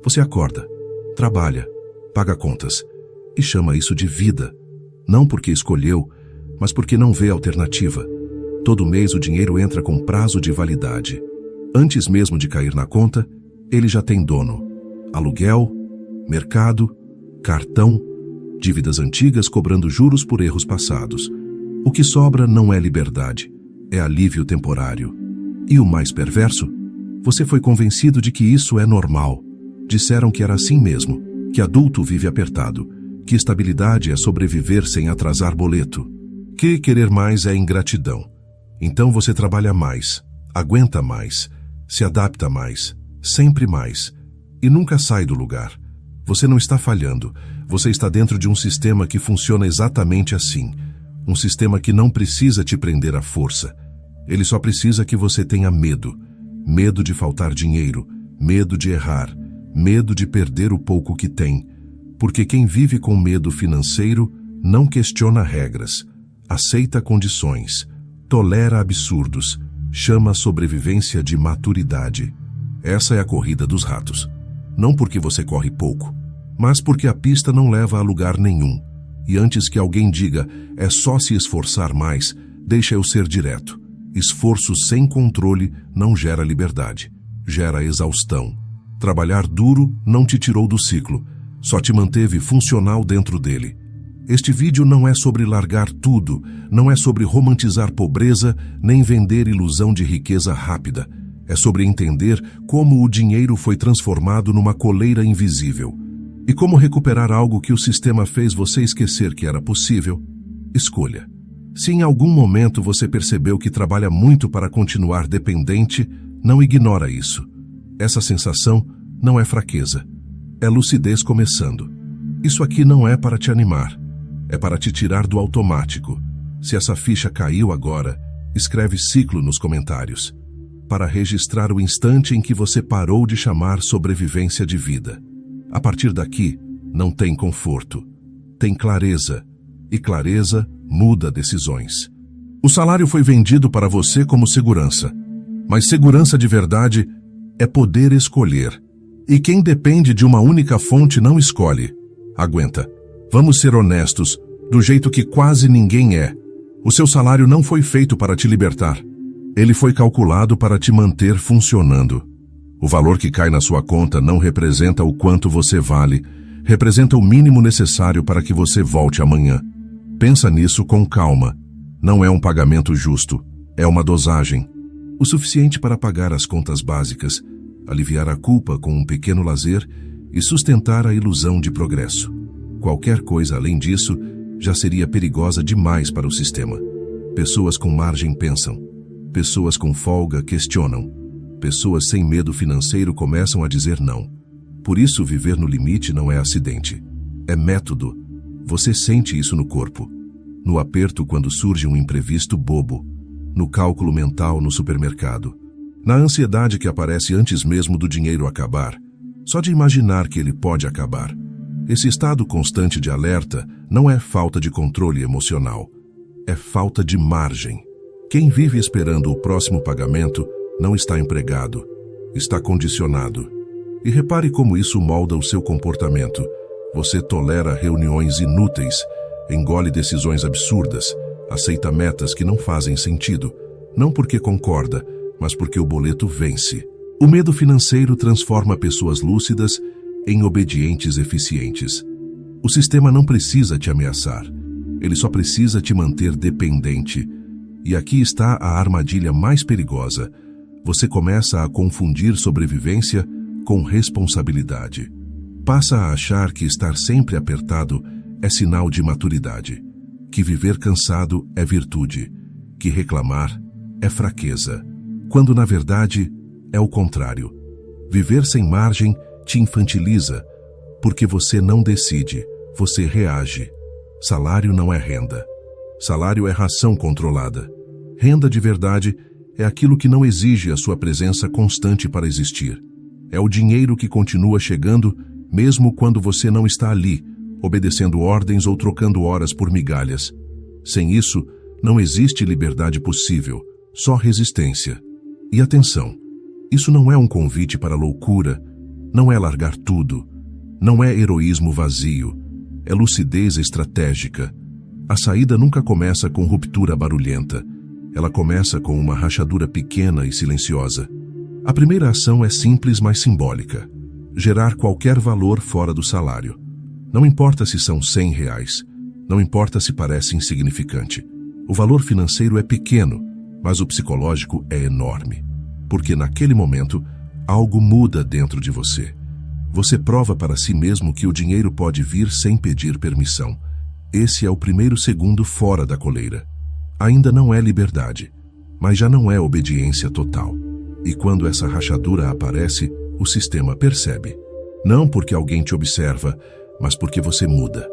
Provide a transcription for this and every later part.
Você acorda, trabalha, paga contas e chama isso de vida. Não porque escolheu, mas porque não vê alternativa. Todo mês o dinheiro entra com prazo de validade. Antes mesmo de cair na conta, ele já tem dono. Aluguel, mercado, cartão, dívidas antigas cobrando juros por erros passados. O que sobra não é liberdade, é alívio temporário. E o mais perverso? Você foi convencido de que isso é normal. Disseram que era assim mesmo, que adulto vive apertado, que estabilidade é sobreviver sem atrasar boleto, que querer mais é ingratidão. Então você trabalha mais, aguenta mais, se adapta mais, sempre mais, e nunca sai do lugar. Você não está falhando, você está dentro de um sistema que funciona exatamente assim. Um sistema que não precisa te prender à força. Ele só precisa que você tenha medo. Medo de faltar dinheiro, medo de errar, medo de perder o pouco que tem. Porque quem vive com medo financeiro não questiona regras, aceita condições, tolera absurdos, chama a sobrevivência de maturidade. Essa é a corrida dos ratos. Não porque você corre pouco, mas porque a pista não leva a lugar nenhum. E antes que alguém diga, é só se esforçar mais, deixa eu ser direto. Esforço sem controle não gera liberdade, gera exaustão. Trabalhar duro não te tirou do ciclo, só te manteve funcional dentro dele. Este vídeo não é sobre largar tudo, não é sobre romantizar pobreza, nem vender ilusão de riqueza rápida. É sobre entender como o dinheiro foi transformado numa coleira invisível. E como recuperar algo que o sistema fez você esquecer que era possível? Escolha. Se em algum momento você percebeu que trabalha muito para continuar dependente, não ignora isso. Essa sensação não é fraqueza, é lucidez começando. Isso aqui não é para te animar, é para te tirar do automático. Se essa ficha caiu agora, escreve ciclo nos comentários, para registrar o instante em que você parou de chamar sobrevivência de vida. A partir daqui, não tem conforto, tem clareza, e clareza muda decisões. O salário foi vendido para você como segurança, mas segurança de verdade é poder escolher. E quem depende de uma única fonte não escolhe. Aguenta. Vamos ser honestos, do jeito que quase ninguém é. O seu salário não foi feito para te libertar. Ele foi calculado para te manter funcionando. O valor que cai na sua conta não representa o quanto você vale, representa o mínimo necessário para que você volte amanhã. Pensa nisso com calma. Não é um pagamento justo, é uma dosagem. O suficiente para pagar as contas básicas, aliviar a culpa com um pequeno lazer e sustentar a ilusão de progresso. Qualquer coisa além disso já seria perigosa demais para o sistema. Pessoas com margem pensam. Pessoas com folga questionam. Pessoas sem medo financeiro começam a dizer não. Por isso, viver no limite não é acidente. É método. Você sente isso no corpo. No aperto quando surge um imprevisto bobo. No cálculo mental no supermercado. Na ansiedade que aparece antes mesmo do dinheiro acabar. Só de imaginar que ele pode acabar. Esse estado constante de alerta não é falta de controle emocional. É falta de margem. Quem vive esperando o próximo pagamento não está empregado. Está condicionado. E repare como isso molda o seu comportamento. Você tolera reuniões inúteis, engole decisões absurdas, aceita metas que não fazem sentido, não porque concorda, mas porque o boleto vence. O medo financeiro transforma pessoas lúcidas em obedientes eficientes. O sistema não precisa te ameaçar, ele só precisa te manter dependente. E aqui está a armadilha mais perigosa. Você começa a confundir sobrevivência com responsabilidade. Passa a achar que estar sempre apertado é sinal de maturidade, que viver cansado é virtude, que reclamar é fraqueza, quando na verdade é o contrário. Viver sem margem te infantiliza, porque você não decide, você reage. Salário não é renda. Salário é ração controlada. Renda de verdade é aquilo que não exige a sua presença constante para existir. É o dinheiro que continua chegando mesmo quando você não está ali, obedecendo ordens ou trocando horas por migalhas. Sem isso, não existe liberdade possível, só resistência. E atenção, isso não é um convite para loucura, Não é largar tudo. Não é heroísmo vazio. É lucidez estratégica. A saída nunca começa com ruptura barulhenta. Ela começa com uma rachadura pequena e silenciosa. A primeira ação é simples, mas simbólica. Gerar qualquer valor fora do salário. Não importa se são R$100. Não importa se parece insignificante. O valor financeiro é pequeno, mas o psicológico é enorme. Porque naquele momento, algo muda dentro de você. Você prova para si mesmo que o dinheiro pode vir sem pedir permissão. Esse é o primeiro segundo fora da coleira. Ainda não é liberdade, mas já não é obediência total. E quando essa rachadura aparece, o sistema percebe. Não porque alguém te observa, mas porque você muda.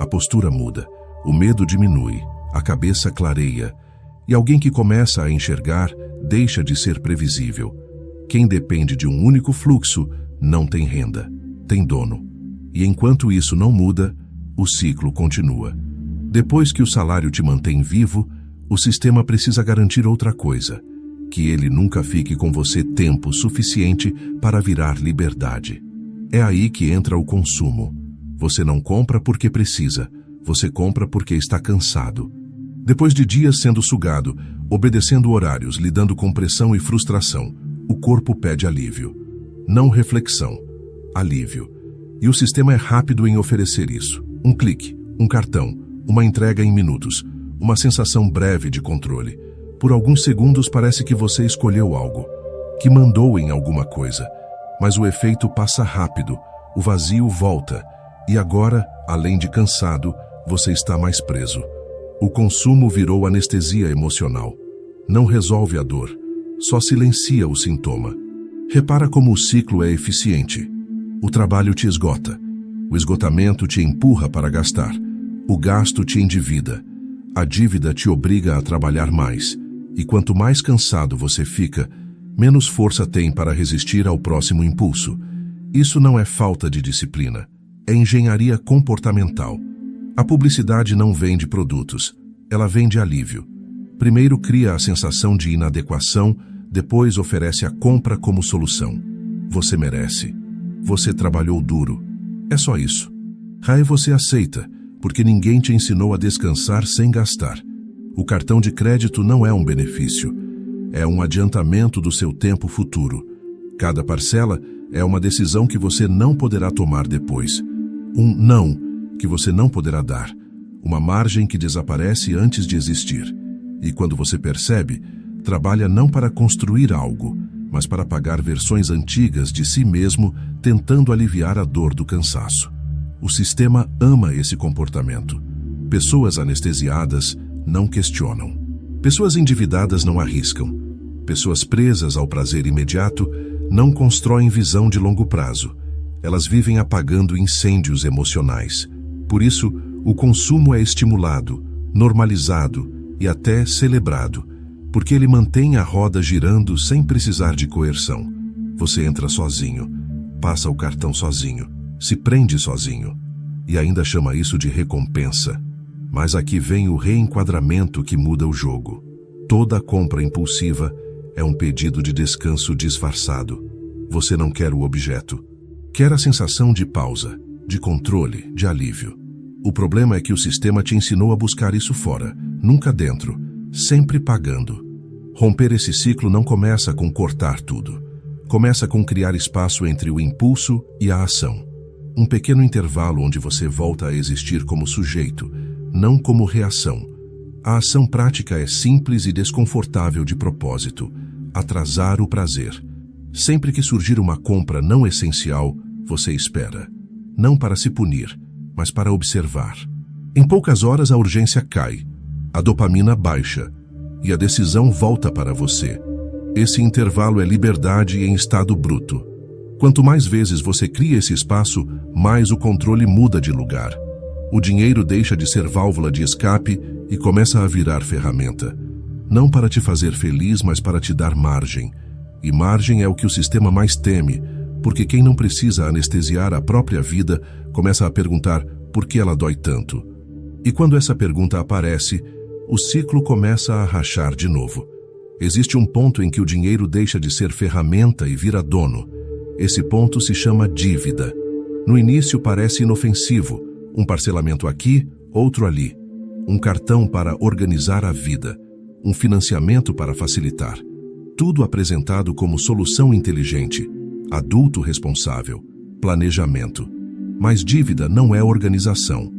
A postura muda, o medo diminui, a cabeça clareia, e alguém que começa a enxergar deixa de ser previsível. Quem depende de um único fluxo não tem renda, tem dono. E enquanto isso não muda, o ciclo continua. Depois que o salário te mantém vivo, o sistema precisa garantir outra coisa, que ele nunca fique com você tempo suficiente para virar liberdade. É aí que entra o consumo. Você não compra porque precisa, você compra porque está cansado. Depois de dias sendo sugado, obedecendo horários, lidando com pressão e frustração, o corpo pede alívio. Não reflexão, alívio. E o sistema é rápido em oferecer isso. Um clique, um cartão, uma entrega em minutos, uma sensação breve de controle. Por alguns segundos parece que você escolheu algo, que mandou em alguma coisa. Mas o efeito passa rápido, o vazio volta. E agora, além de cansado, você está mais preso. O consumo virou anestesia emocional. Não resolve a dor, só silencia o sintoma. Repara como o ciclo é eficiente. O trabalho te esgota. O esgotamento te empurra para gastar. O gasto te endivida. A dívida te obriga a trabalhar mais. E quanto mais cansado você fica, menos força tem para resistir ao próximo impulso. Isso não é falta de disciplina. É engenharia comportamental. A publicidade não vende produtos, ela vende alívio. Primeiro cria a sensação de inadequação, depois oferece a compra como solução. Você merece. Você trabalhou duro. É só isso. Aí você aceita, porque ninguém te ensinou a descansar sem gastar. O cartão de crédito não é um benefício, é um adiantamento do seu tempo futuro. Cada parcela é uma decisão que você não poderá tomar depois. Um não que você não poderá dar. Uma margem que desaparece antes de existir. E quando você percebe, trabalha não para construir algo, mas para pagar versões antigas de si mesmo, tentando aliviar a dor do cansaço. O sistema ama esse comportamento. Pessoas anestesiadas não questionam. Pessoas endividadas não arriscam. Pessoas presas ao prazer imediato não constroem visão de longo prazo. Elas vivem apagando incêndios emocionais. Por isso, o consumo é estimulado, normalizado e até celebrado, porque ele mantém a roda girando sem precisar de coerção. Você entra sozinho, passa o cartão sozinho, se prende sozinho e ainda chama isso de recompensa. Mas aqui vem o reenquadramento que muda o jogo. Toda compra impulsiva é um pedido de descanso disfarçado. Você não quer o objeto. Quer a sensação de pausa, de controle, de alívio. O problema é que o sistema te ensinou a buscar isso fora, nunca dentro, sempre pagando. Romper esse ciclo não começa com cortar tudo. Começa com criar espaço entre o impulso e a ação. Um pequeno intervalo onde você volta a existir como sujeito, não como reação. A ação prática é simples e desconfortável de propósito. Atrasar o prazer. Sempre que surgir uma compra não essencial, você espera. Não para se punir, mas para observar. Em poucas horas a urgência cai, a dopamina baixa e a decisão volta para você. Esse intervalo é liberdade em estado bruto. Quanto mais vezes você cria esse espaço, mais o controle muda de lugar. O dinheiro deixa de ser válvula de escape e começa a virar ferramenta. Não para te fazer feliz, mas para te dar margem. E margem é o que o sistema mais teme, porque quem não precisa anestesiar a própria vida começa a perguntar por que ela dói tanto. E quando essa pergunta aparece, o ciclo começa a rachar de novo. Existe um ponto em que o dinheiro deixa de ser ferramenta e vira dono. Esse ponto se chama dívida. No início parece inofensivo, um parcelamento aqui, outro ali. Um cartão para organizar a vida, um financiamento para facilitar. Tudo apresentado como solução inteligente, adulto responsável, planejamento. Mas dívida não é organização.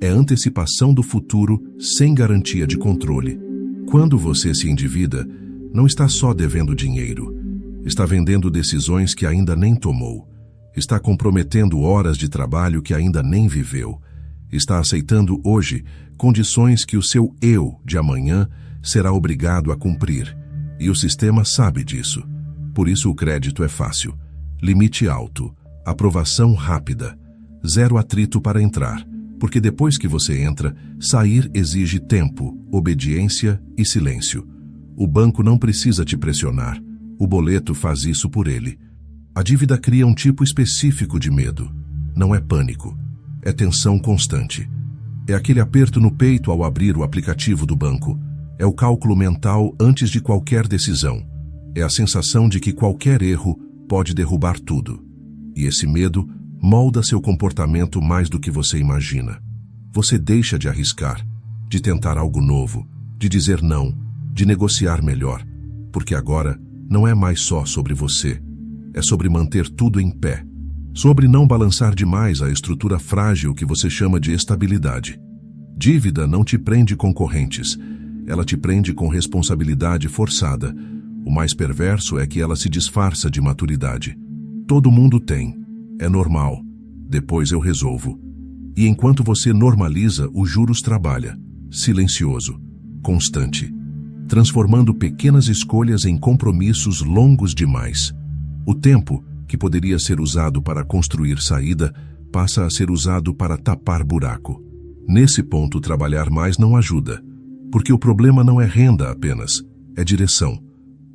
É antecipação do futuro sem garantia de controle. Quando você se endivida, não está só devendo dinheiro. Está vendendo decisões que ainda nem tomou. Está comprometendo horas de trabalho que ainda nem viveu. Está aceitando hoje condições que o seu eu de amanhã será obrigado a cumprir. E o sistema sabe disso. Por isso o crédito é fácil. Limite alto. Aprovação rápida. Zero atrito para entrar. Porque depois que você entra, sair exige tempo, obediência e silêncio. O banco não precisa te pressionar. O boleto faz isso por ele. A dívida cria um tipo específico de medo. Não é pânico. É tensão constante. É aquele aperto no peito ao abrir o aplicativo do banco. É o cálculo mental antes de qualquer decisão. É a sensação de que qualquer erro pode derrubar tudo. E esse medo molda seu comportamento mais do que você imagina. Você deixa de arriscar, de tentar algo novo, de dizer não, de negociar melhor, porque agora não é mais só sobre você. É sobre manter tudo em pé, sobre não balançar demais a estrutura frágil que você chama de estabilidade. Dívida não te prende com correntes, ela te prende com responsabilidade forçada. O mais perverso é que ela se disfarça de maturidade. Todo mundo tem. É normal. Depois eu resolvo. E enquanto você normaliza, os juros trabalha, silencioso, constante, transformando pequenas escolhas em compromissos longos demais. O tempo, que poderia ser usado para construir saída, passa a ser usado para tapar buraco. Nesse ponto, trabalhar mais não ajuda, porque o problema não é renda apenas, é direção.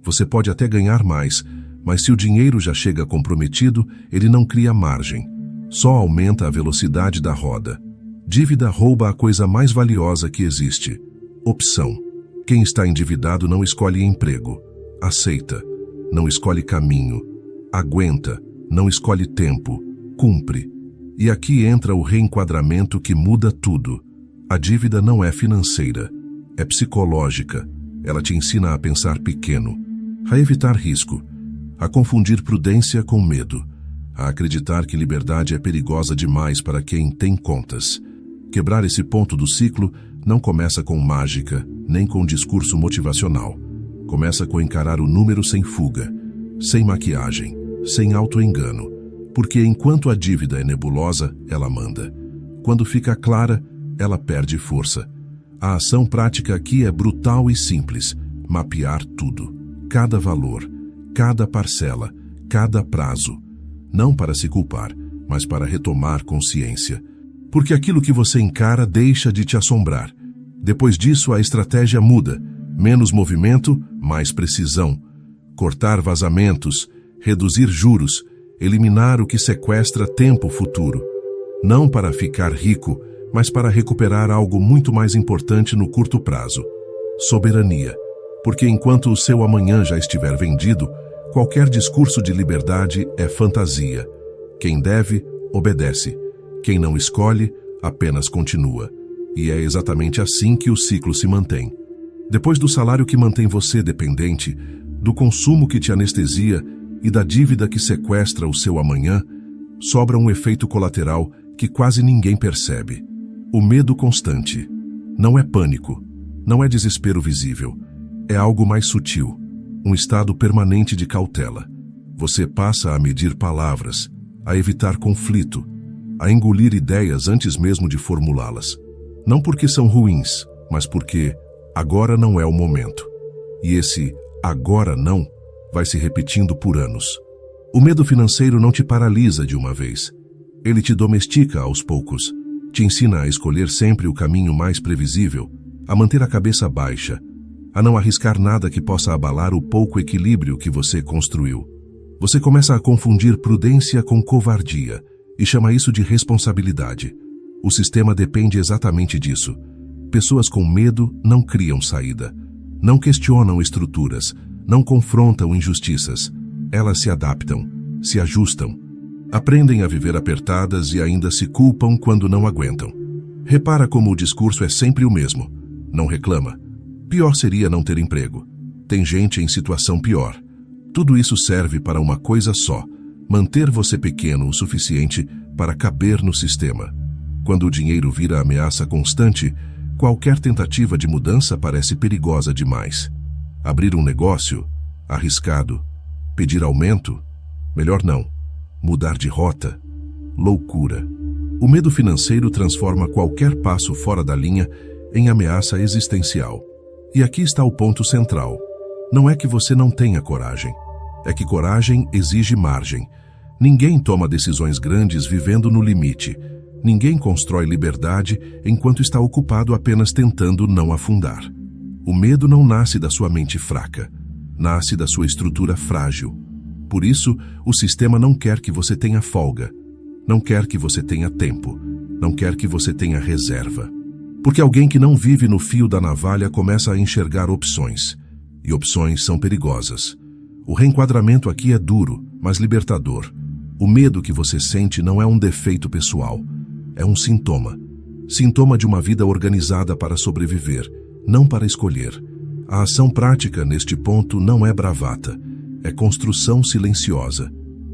Você pode até ganhar mais, mas se o dinheiro já chega comprometido, ele não cria margem. Só aumenta a velocidade da roda. Dívida rouba a coisa mais valiosa que existe: opção. Quem está endividado não escolhe emprego. Aceita. Não escolhe caminho. Aguenta. Não escolhe tempo. Cumpre. E aqui entra o reenquadramento que muda tudo. A dívida não é financeira. É psicológica. Ela te ensina a pensar pequeno, a evitar risco, a confundir prudência com medo, a acreditar que liberdade é perigosa demais para quem tem contas. Quebrar esse ponto do ciclo não começa com mágica, nem com discurso motivacional. Começa com encarar o número sem fuga, sem maquiagem, sem autoengano, porque enquanto a dívida é nebulosa, ela manda. Quando fica clara, ela perde força. A ação prática aqui é brutal e simples: mapear tudo, cada valor, cada parcela, cada prazo. Não para se culpar, mas para retomar consciência. Porque aquilo que você encara deixa de te assombrar. Depois disso, a estratégia muda. Menos movimento, mais precisão. Cortar vazamentos, reduzir juros, eliminar o que sequestra tempo futuro. Não para ficar rico, mas para recuperar algo muito mais importante no curto prazo: soberania. Porque enquanto o seu amanhã já estiver vendido, qualquer discurso de liberdade é fantasia. Quem deve, obedece. Quem não escolhe, apenas continua. E é exatamente assim que o ciclo se mantém. Depois do salário que mantém você dependente, do consumo que te anestesia e da dívida que sequestra o seu amanhã, sobra um efeito colateral que quase ninguém percebe: o medo constante. Não é pânico, não é desespero visível. É algo mais sutil, um estado permanente de cautela. Você passa a medir palavras, a evitar conflito, a engolir ideias antes mesmo de formulá-las. Não porque são ruins, mas porque agora não é o momento. E esse agora não vai se repetindo por anos. O medo financeiro não te paralisa de uma vez. Ele te domestica aos poucos. Te ensina a escolher sempre o caminho mais previsível, a manter a cabeça baixa, a não arriscar nada que possa abalar o pouco equilíbrio que você construiu. Você começa a confundir prudência com covardia e chama isso de responsabilidade. O sistema depende exatamente disso. Pessoas com medo não criam saída, não questionam estruturas, não confrontam injustiças. Elas se adaptam. se ajustam. Aprendem a viver apertadas e ainda se culpam quando não aguentam. Repara como o discurso é sempre o mesmo. Não reclama. Pior seria não ter emprego. Tem gente em situação pior. Tudo isso serve para uma coisa só: manter você pequeno o suficiente para caber no sistema. Quando o dinheiro vira ameaça constante, qualquer tentativa de mudança parece perigosa demais. Abrir um negócio? Arriscado. Pedir aumento? Melhor não. Mudar de rota? Loucura. O medo financeiro transforma qualquer passo fora da linha em ameaça existencial. E aqui está o ponto central. Não é que você não tenha coragem. É que coragem exige margem. Ninguém toma decisões grandes vivendo no limite. Ninguém constrói liberdade enquanto está ocupado apenas tentando não afundar. O medo não nasce da sua mente fraca. Nasce da sua estrutura frágil. Por isso, o sistema não quer que você tenha folga. Não quer que você tenha tempo. Não quer que você tenha reserva. Porque alguém que não vive no fio da navalha começa a enxergar opções. E opções são perigosas. O reenquadramento aqui é duro, mas libertador. O medo que você sente não é um defeito pessoal. É um sintoma. Sintoma de uma vida organizada para sobreviver, não para escolher. A ação prática neste ponto não é bravata. É construção silenciosa.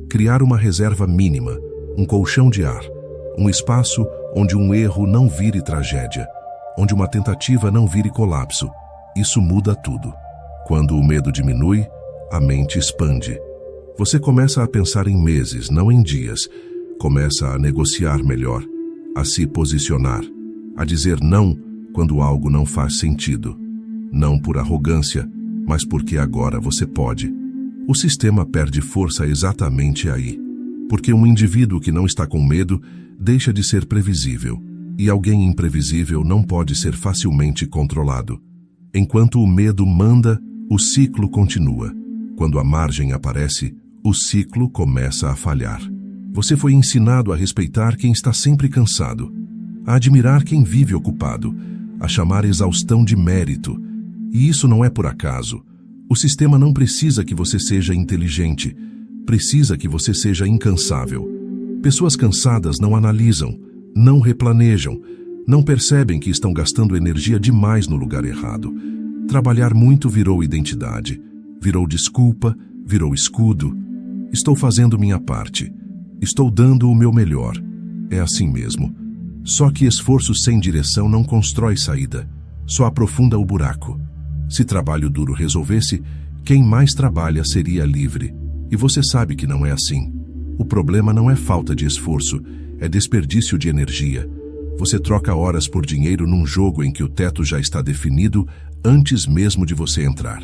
Criar uma reserva mínima, um colchão de ar, um espaço onde um erro não vire tragédia, onde uma tentativa não vire colapso. Isso muda tudo. Quando o medo diminui, a mente expande. Você começa a pensar em meses, não em dias. Começa a negociar melhor, a se posicionar, a dizer não quando algo não faz sentido. Não por arrogância, mas porque agora você pode. O sistema perde força exatamente aí, porque um indivíduo que não está com medo deixa de ser previsível, e alguém imprevisível não pode ser facilmente controlado. Enquanto o medo manda, o ciclo continua. Quando a margem aparece, o ciclo começa a falhar. Você foi ensinado a respeitar quem está sempre cansado, a admirar quem vive ocupado, a chamar exaustão de mérito. E isso não é por acaso. O sistema não precisa que você seja inteligente, precisa que você seja incansável. Pessoas cansadas não analisam, não replanejam, não percebem que estão gastando energia demais no lugar errado. Trabalhar muito virou identidade, virou desculpa, virou escudo. Estou fazendo minha parte, estou dando o meu melhor. É assim mesmo. Só que esforço sem direção não constrói saída, só aprofunda o buraco. Se trabalho duro resolvesse, quem mais trabalha seria livre. E você sabe que não é assim. O problema não é falta de esforço, é desperdício de energia. Você troca horas por dinheiro num jogo em que o teto já está definido antes mesmo de você entrar.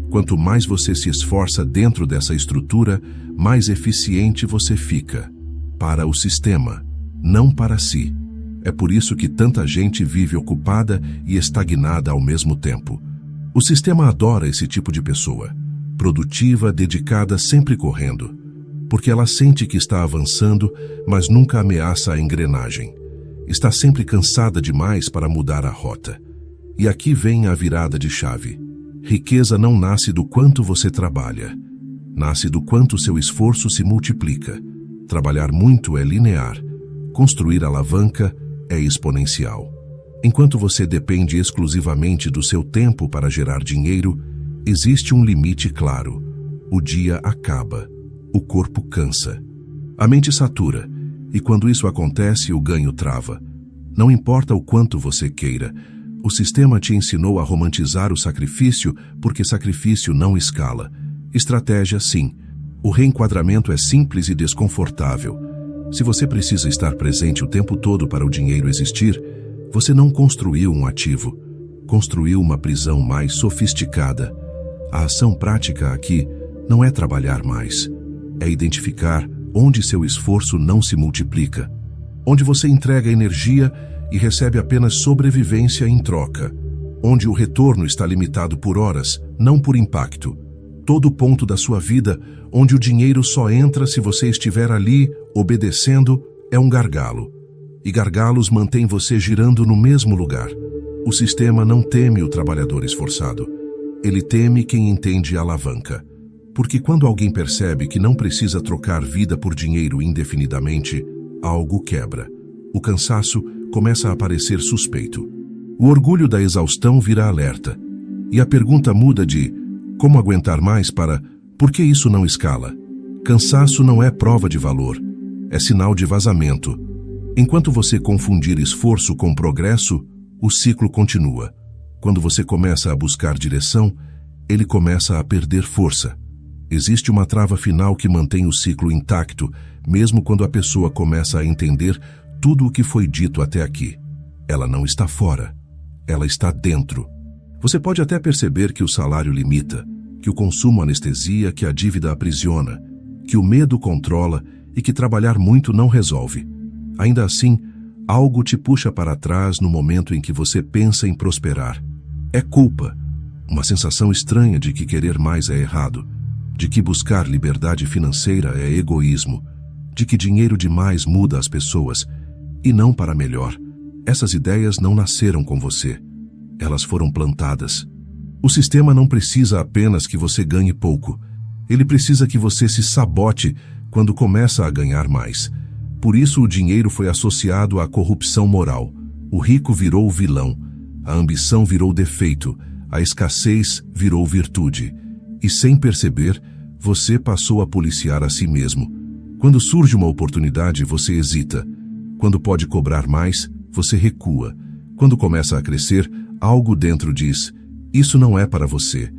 Quanto mais você se esforça dentro dessa estrutura, mais eficiente você fica. Para o sistema, não para si. É por isso que tanta gente vive ocupada e estagnada ao mesmo tempo. O sistema adora esse tipo de pessoa, produtiva, dedicada, sempre correndo, porque ela sente que está avançando, mas nunca ameaça a engrenagem. Está sempre cansada demais para mudar a rota. E aqui vem a virada de chave. Riqueza não nasce do quanto você trabalha. Nasce do quanto seu esforço se multiplica. Trabalhar muito é linear. Construir alavanca é exponencial. Enquanto você depende exclusivamente do seu tempo para gerar dinheiro, existe um limite claro. O dia acaba. O corpo cansa. A mente satura. E quando isso acontece, o ganho trava. Não importa o quanto você queira. O sistema te ensinou a romantizar o sacrifício porque sacrifício não escala. Estratégia, sim. O reenquadramento é simples e desconfortável. Se você precisa estar presente o tempo todo para o dinheiro existir, você não construiu um ativo. Construiu uma prisão mais sofisticada. A ação prática aqui não é trabalhar mais. É identificar onde seu esforço não se multiplica. Onde você entrega energia e recebe apenas sobrevivência em troca. Onde o retorno está limitado por horas, não por impacto. Todo ponto da sua vida onde o dinheiro só entra se você estiver ali, obedecendo, é um gargalo. E gargalos mantêm você girando no mesmo lugar. O sistema não teme o trabalhador esforçado. Ele teme quem entende a alavanca. Porque quando alguém percebe que não precisa trocar vida por dinheiro indefinidamente, algo quebra. O cansaço começa a parecer suspeito. O orgulho da exaustão vira alerta. E a pergunta muda de como aguentar mais para por que isso não escala? Cansaço não é prova de valor, é sinal de vazamento. Enquanto você confundir esforço com progresso, o ciclo continua. Quando você começa a buscar direção, ele começa a perder força. Existe uma trava final que mantém o ciclo intacto, mesmo quando a pessoa começa a entender tudo o que foi dito até aqui. Ela não está fora, ela está dentro. Você pode até perceber que o salário limita, que o consumo anestesia, que a dívida aprisiona, que o medo controla e que trabalhar muito não resolve. Ainda assim, algo te puxa para trás no momento em que você pensa em prosperar. É culpa, uma sensação estranha de que querer mais é errado, de que buscar liberdade financeira é egoísmo, de que dinheiro demais muda as pessoas, e não para melhor. Essas ideias não nasceram com você. Elas foram plantadas. O sistema não precisa apenas que você ganhe pouco. Ele precisa que você se sabote quando começa a ganhar mais. Por isso o dinheiro foi associado à corrupção moral. O rico virou vilão. A ambição virou defeito. A escassez virou virtude. E sem perceber, você passou a policiar a si mesmo. Quando surge uma oportunidade, você hesita. Quando pode cobrar mais, você recua. Quando começa a crescer, algo dentro diz: isso não é para você.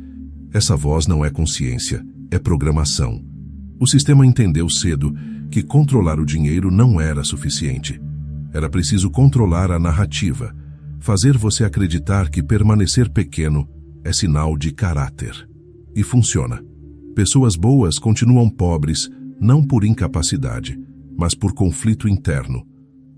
Essa voz não é consciência, é programação. O sistema entendeu cedo que controlar o dinheiro não era suficiente. Era preciso controlar a narrativa, fazer você acreditar que permanecer pequeno é sinal de caráter. E funciona. Pessoas boas continuam pobres, não por incapacidade, mas por conflito interno.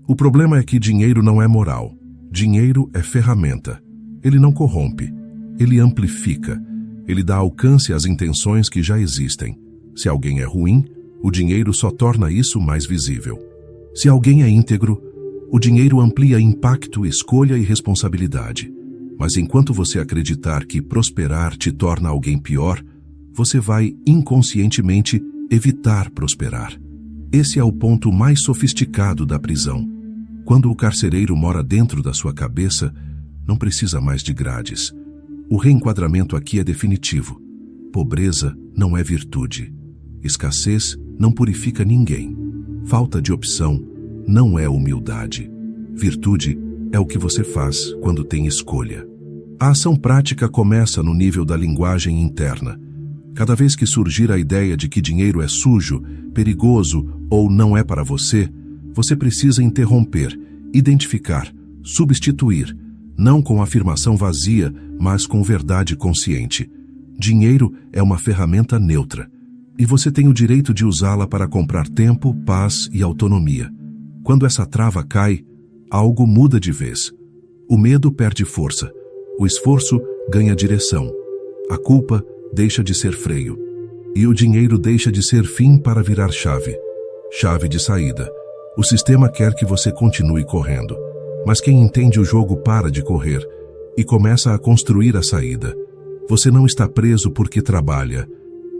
O problema é que dinheiro não é moral. Dinheiro é ferramenta. Ele não corrompe. Ele amplifica. Ele dá alcance às intenções que já existem. Se alguém é ruim, o dinheiro só torna isso mais visível. Se alguém é íntegro, o dinheiro amplia impacto, escolha e responsabilidade. Mas enquanto você acreditar que prosperar te torna alguém pior, você vai inconscientemente evitar prosperar. Esse é o ponto mais sofisticado da prisão. Quando o carcereiro mora dentro da sua cabeça, não precisa mais de grades. O reenquadramento aqui é definitivo. Pobreza não é virtude. Escassez não purifica ninguém. Falta de opção não é humildade. Virtude é o que você faz quando tem escolha. A ação prática começa no nível da linguagem interna. Cada vez que surgir a ideia de que dinheiro é sujo, perigoso ou não é para você, você precisa interromper, identificar, substituir, não com afirmação vazia, mas com verdade consciente. Dinheiro é uma ferramenta neutra, e você tem o direito de usá-la para comprar tempo, paz e autonomia. Quando essa trava cai, algo muda de vez. O medo perde força, o esforço ganha direção, a culpa deixa de ser freio, e o dinheiro deixa de ser fim para virar chave. Chave de saída. O sistema quer que você continue correndo, mas quem entende o jogo para de correr e começa a construir a saída. Você não está preso porque trabalha,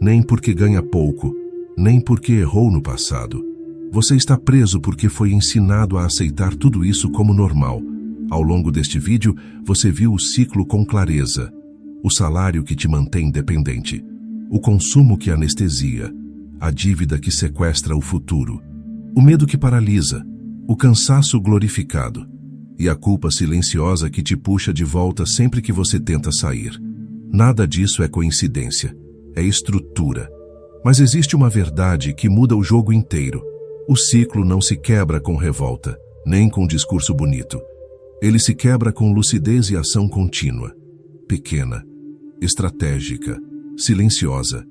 nem porque ganha pouco, nem porque errou no passado. Você está preso porque foi ensinado a aceitar tudo isso como normal. Ao longo deste vídeo, você viu o ciclo com clareza. O salário que te mantém dependente, o consumo que anestesia, a dívida que sequestra o futuro, o medo que paralisa, o cansaço glorificado e a culpa silenciosa que te puxa de volta sempre que você tenta sair. Nada disso é coincidência, é estrutura. Mas existe uma verdade que muda o jogo inteiro. O ciclo não se quebra com revolta, nem com discurso bonito. Ele se quebra com lucidez e ação contínua. Pequena, estratégica, silenciosa.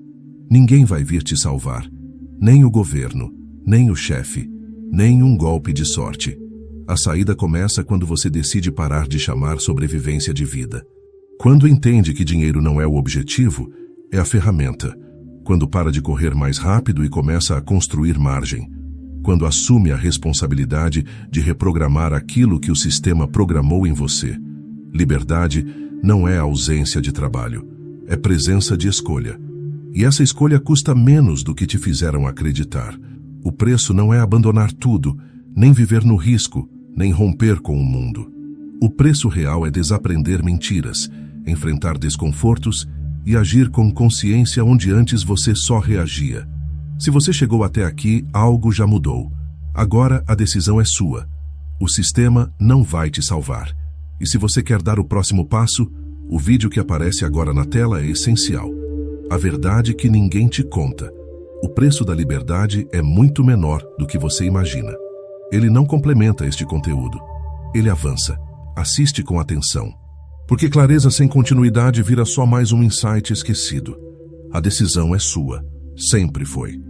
Ninguém vai vir te salvar. Nem o governo, nem o chefe, nem um golpe de sorte. A saída começa quando você decide parar de chamar sobrevivência de vida. Quando entende que dinheiro não é o objetivo, é a ferramenta. Quando para de correr mais rápido e começa a construir margem. Quando assume a responsabilidade de reprogramar aquilo que o sistema programou em você. Liberdade não é ausência de trabalho, é presença de escolha. E essa escolha custa menos do que te fizeram acreditar. O preço não é abandonar tudo, nem viver no risco, nem romper com o mundo. O preço real é desaprender mentiras, enfrentar desconfortos e agir com consciência onde antes você só reagia. Se você chegou até aqui, algo já mudou. Agora a decisão é sua. O sistema não vai te salvar. E se você quer dar o próximo passo, o vídeo que aparece agora na tela é essencial. A verdade que ninguém te conta. O preço da liberdade é muito menor do que você imagina. Ele não complementa este conteúdo. Ele avança. Assiste com atenção. Porque clareza sem continuidade vira só mais um insight esquecido. A decisão é sua. Sempre foi.